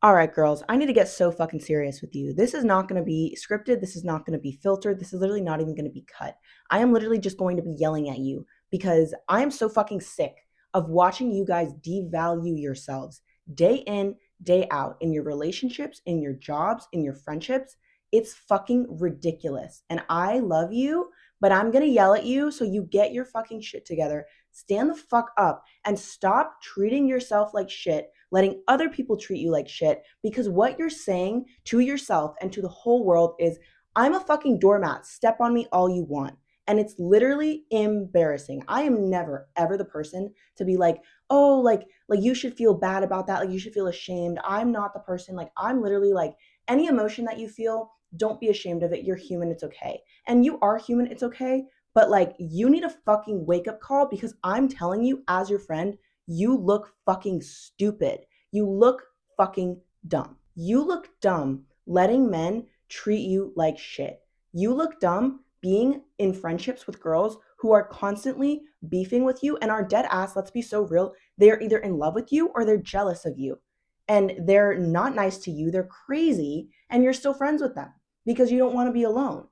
All right, girls, I need to get so fucking serious with you. This is not going to be scripted. This is not going to be filtered. This is literally not even going to be cut. I am literally just going to be yelling at you because I am so fucking sick of watching you guys devalue yourselves day in, day out in your relationships, in your jobs, in your friendships. It's fucking ridiculous. And I love you, but I'm going to yell at you so you get your fucking shit together. Stand the fuck up and stop treating yourself like shit, letting other people treat you like shit, because what you're saying to yourself and to the whole world is, I'm a fucking doormat. Step on me all you want. And it's literally embarrassing. I am never ever the person to be like, "Oh, like you should feel bad about that. Like you should feel ashamed." I'm not the person. Like I'm literally like, any emotion that you feel, don't be ashamed of it. You're human. It's okay. And you are human. It's okay. But like you need a fucking wake up call, because I'm telling you as your friend, you look fucking stupid. You look fucking dumb. You look dumb letting men treat you like shit. You look dumb being in friendships with girls who are constantly beefing with you and are dead ass, let's be so real, they're either in love with you or they're jealous of you. And they're not nice to you, they're crazy, and you're still friends with them because you don't want to be alone.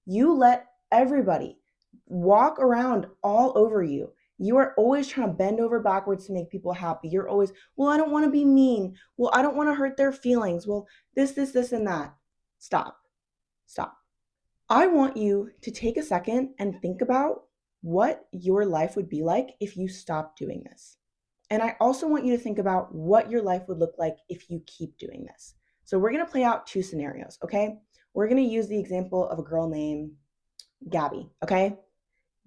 You let everybody walk around all over you. You are always trying to bend over backwards to make people happy. You're always, well, I don't want to be mean. Well, I don't want to hurt their feelings. Well, this, and that. Stop. Stop. I want you to take a second and think about what your life would be like if you stopped doing this. And I also want you to think about what your life would look like if you keep doing this. So we're going to play out two scenarios, okay? We're going to use the example of a girl named Gabby, okay?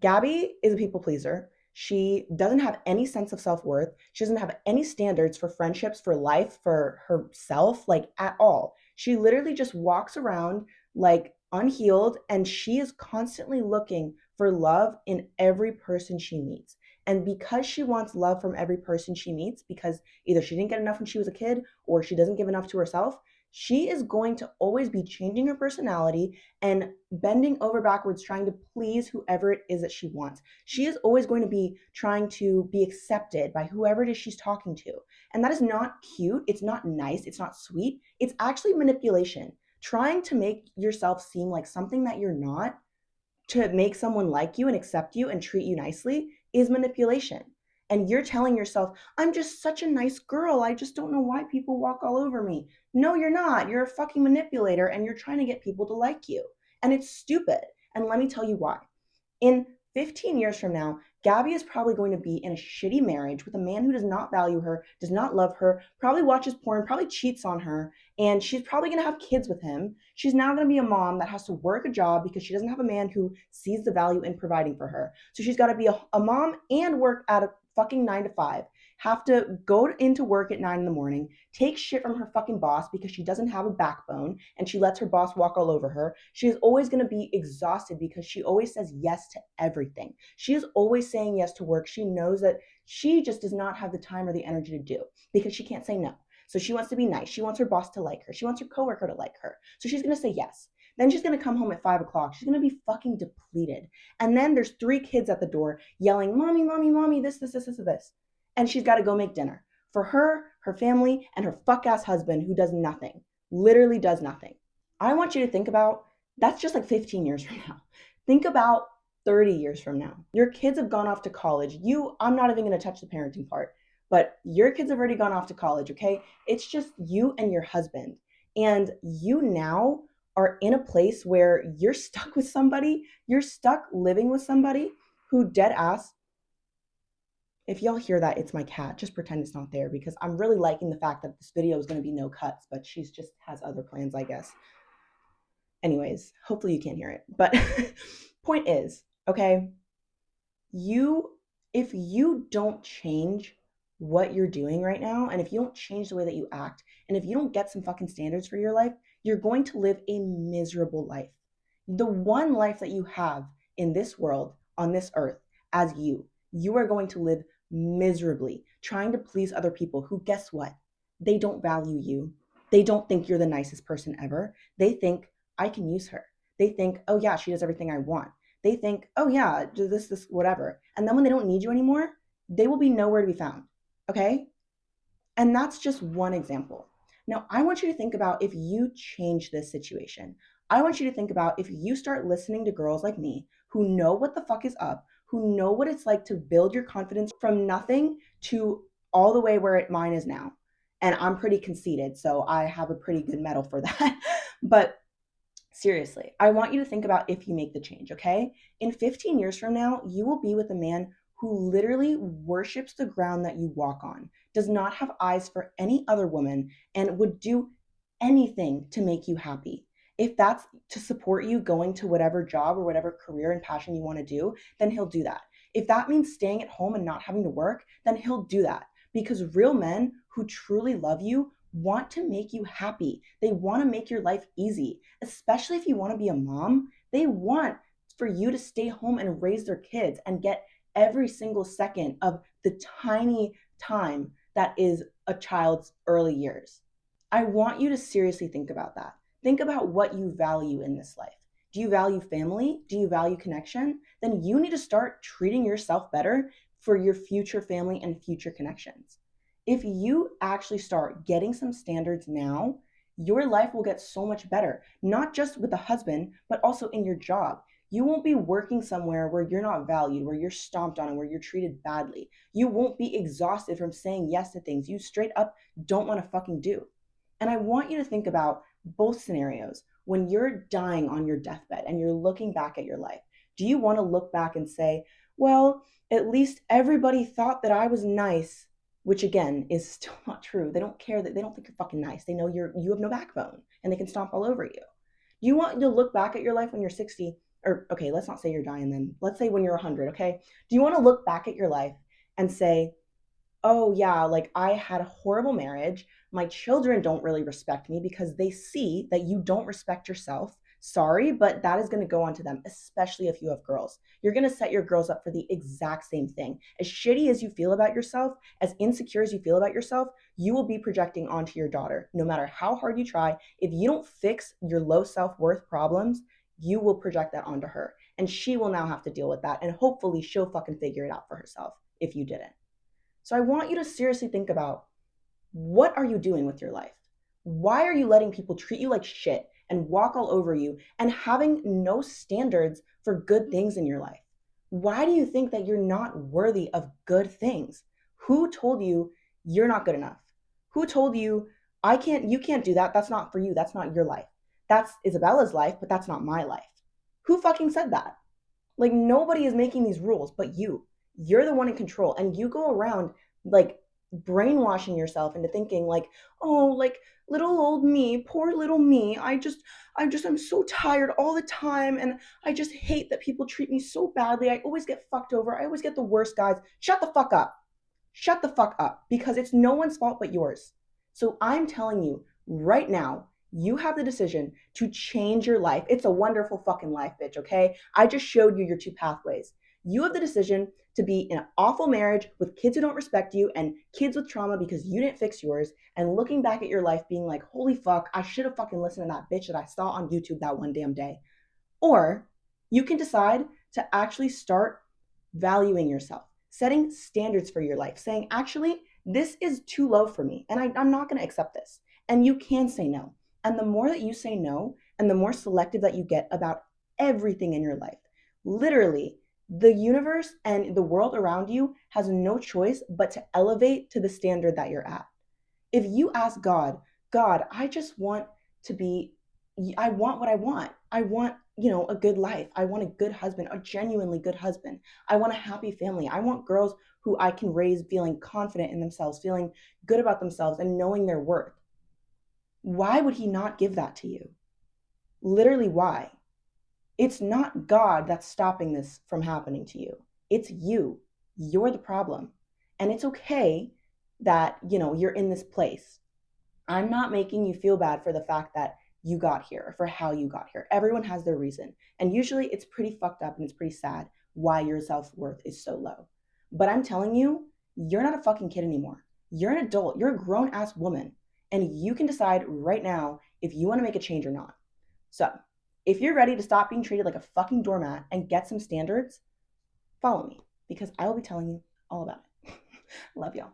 Gabby is a people pleaser. She doesn't have any sense of self worth. She doesn't have any standards for friendships, for life, for herself, like at all. She literally just walks around like unhealed, and she is constantly looking for love in every person she meets. And because she wants love from every person she meets, because either she didn't get enough when she was a kid or she doesn't give enough to herself, she is going to always be changing her personality and bending over backwards trying to please whoever it is that she wants. She is always going to be trying to be accepted by whoever it is she's talking to. And that is not cute. It's not nice. It's not sweet. It's actually manipulation. Trying to make yourself seem like something that you're not, to make someone like you and accept you and treat you nicely, is manipulation. And you're telling yourself, I'm just such a nice girl. I just don't know why people walk all over me. No, you're not. You're a fucking manipulator and you're trying to get people to like you. And it's stupid. And let me tell you why. In 15 years from now, Gabby is probably going to be in a shitty marriage with a man who does not value her, does not love her, probably watches porn, probably cheats on her, and she's probably going to have kids with him. She's now going to be a mom that has to work a job because she doesn't have a man who sees the value in providing for her. So she's got to be a mom and work at a fucking 9 to 5, have to go into work at 9 in the morning, take shit from her fucking boss because she doesn't have a backbone and she lets her boss walk all over her. She is always going to be exhausted because she always says yes to everything. She is always saying yes to work. She knows that she just does not have the time or the energy to do because she can't say no. So she wants to be nice. She wants her boss to like her. She wants her coworker to like her. So she's going to say yes. Then she's going to come home at 5 o'clock. She's going to be fucking depleted. And then there's 3 kids at the door yelling, Mommy, Mommy, Mommy, this. And she's got to go make dinner for her, her family, and her fuck ass husband who does nothing, literally does nothing. I want you to think about, that's just like 15 years from now. Think about 30 years from now. Your kids have gone off to college. I'm not even going to touch the parenting part, but your kids have already gone off to college, okay? It's just you and your husband. And you now are in a place where you're stuck with somebody, you're stuck living with somebody who dead ass, if y'all hear that, it's my cat. Just pretend it's not there because I'm really liking the fact that this video is going to be no cuts, but she's just has other plans, I guess. Anyways, hopefully you can't hear it. But point is, okay, if you don't change what you're doing right now, and if you don't change the way that you act, and if you don't get some fucking standards for your life, you're going to live a miserable life. The one life that you have in this world, on this earth, as you are going to live miserably trying to please other people who, guess what? They don't value you. They don't think you're the nicest person ever. They think, I can use her. They think, oh yeah, she does everything I want. They think, oh yeah, do this, whatever. And then when they don't need you anymore, they will be nowhere to be found. Okay? And that's just one example. Now, I want you to think about if you change this situation. I want you to think about if you start listening to girls like me who know what the fuck is up, who know what it's like to build your confidence from nothing to all the way where mine is now. And I'm pretty conceited, so I have a pretty good medal for that. But seriously, I want you to think about if you make the change, okay? In 15 years from now, you will be with a man who literally worships the ground that you walk on, does not have eyes for any other woman, and would do anything to make you happy. If that's to support you going to whatever job or whatever career and passion you want to do, then he'll do that. If that means staying at home and not having to work, then he'll do that. Because real men who truly love you want to make you happy. They want to make your life easy, especially if you want to be a mom. They want for you to stay home and raise their kids and get every single second of the tiny time that is a child's early years. I want you to seriously think about that. Think about what you value in this life. Do you value family? Do you value connection? Then you need to start treating yourself better for your future family and future connections. If you actually start getting some standards now, your life will get so much better, not just with a husband, but also in your job. You won't be working somewhere where you're not valued, where you're stomped on, and where you're treated badly. You won't be exhausted from saying yes to things you straight up don't want to fucking do. And I want you to think about both scenarios. When you're dying on your deathbed and you're looking back at your life, do you want to look back and say, well, at least everybody thought that I was nice, which again is still not true. They don't care, that they don't think you're fucking nice. They know you have no backbone and they can stomp all over you. Do you want to look back at your life when you're 60, or okay, let's not say you're dying then. Let's say when you're 100, okay? Do you want to look back at your life and say, oh yeah, like I had a horrible marriage. My children don't really respect me because they see that you don't respect yourself. Sorry, but that is going to go on to them, especially if you have girls. You're going to set your girls up for the exact same thing. As shitty as you feel about yourself, as insecure as you feel about yourself, you will be projecting onto your daughter. No matter how hard you try, if you don't fix your low self-worth problems, you will project that onto her. And she will now have to deal with that. And hopefully she'll fucking figure it out for herself if you didn't. So I want you to seriously think about, what are you doing with your life? Why are you letting people treat you like shit and walk all over you and having no standards for good things in your life? Why do you think that you're not worthy of good things? Who told you you're not good enough? Who told you you can't do that? That's not for you. That's not your life. That's Isabella's life, but that's not my life. Who fucking said that? Like, nobody is making these rules but you. You're the one in control, and you go around like brainwashing yourself into thinking like, oh, like little old me, poor little me. I'm so tired all the time, and I just hate that people treat me so badly. I always get fucked over. I always get the worst guys. Shut the fuck up. Shut the fuck up, because it's no one's fault but yours. So I'm telling you right now, you have the decision to change your life. It's a wonderful fucking life, bitch, okay? I just showed you your two pathways. You have the decision to be in an awful marriage with kids who don't respect you and kids with trauma because you didn't fix yours, and looking back at your life being like, holy fuck, I should have fucking listened to that bitch that I saw on YouTube that one damn day. Or you can decide to actually start valuing yourself, setting standards for your life, saying, actually, this is too low for me and I'm not going to accept this. And you can say no. And the more that you say no and the more selective that you get about everything in your life, literally, the universe and the world around you has no choice but to elevate to the standard that you're at. If you ask God, God, I just want to be, I want what I want. I want, a good life. I want a good husband, a genuinely good husband. I want a happy family. I want girls who I can raise feeling confident in themselves, feeling good about themselves and knowing their worth. Why would he not give that to you? Literally, why? It's not God that's stopping this from happening to you. It's you. You're the problem. And it's okay that, you're in this place. I'm not making you feel bad for the fact that you got here, or for how you got here. Everyone has their reason. And usually it's pretty fucked up and it's pretty sad why your self-worth is so low. But I'm telling you, you're not a fucking kid anymore. You're an adult. You're a grown-ass woman. And you can decide right now if you want to make a change or not. So, if you're ready to stop being treated like a fucking doormat and get some standards, follow me, because I will be telling you all about it. Love y'all.